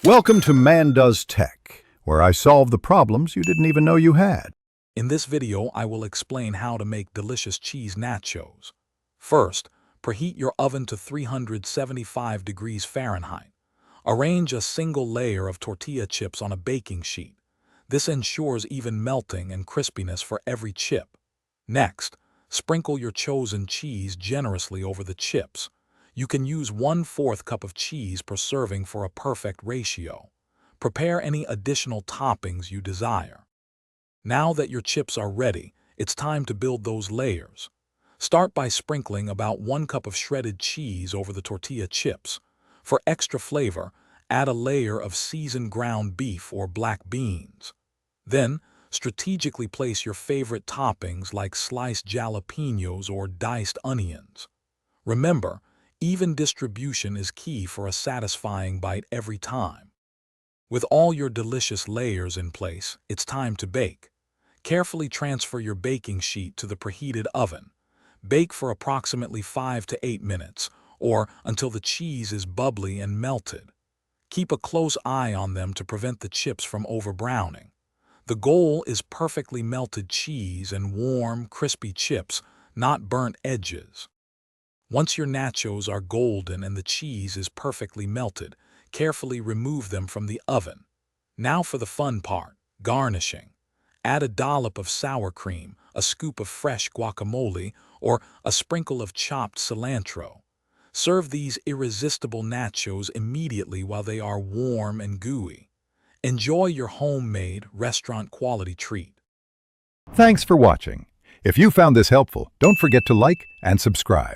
Welcome to Man Does Tech, where I solve the problems you didn't even know you had. In this video, I will explain how to make delicious cheese nachos. First, preheat your oven to 375 degrees Fahrenheit. Arrange a single layer of tortilla chips on a baking sheet. This ensures even melting and crispiness for every chip. Next, sprinkle your chosen cheese generously over the chips. You can use 1/4 cup of cheese per serving for a perfect ratio. Prepare any additional toppings you desire. Now that your chips are ready, it's time to build those layers. Start by sprinkling about 1 cup of shredded cheese over the tortilla chips. For extra flavor, add a layer of seasoned ground beef or black beans. Then, strategically place your favorite toppings like sliced jalapenos or diced onions. Remember, even distribution is key for a satisfying bite every time. With all your delicious layers in place, it's time to bake. Carefully transfer your baking sheet to the preheated oven. Bake for approximately 5 to 8 minutes, or until the cheese is bubbly and melted. Keep a close eye on them to prevent the chips from overbrowning. The goal is perfectly melted cheese and warm, crispy chips, not burnt edges. Once your nachos are golden and the cheese is perfectly melted, carefully remove them from the oven. Now for the fun part, garnishing. Add a dollop of sour cream, a scoop of fresh guacamole, or a sprinkle of chopped cilantro. Serve these irresistible nachos immediately while they are warm and gooey. Enjoy your homemade, restaurant-quality treat. Thanks for watching. If you found this helpful, don't forget to like and subscribe.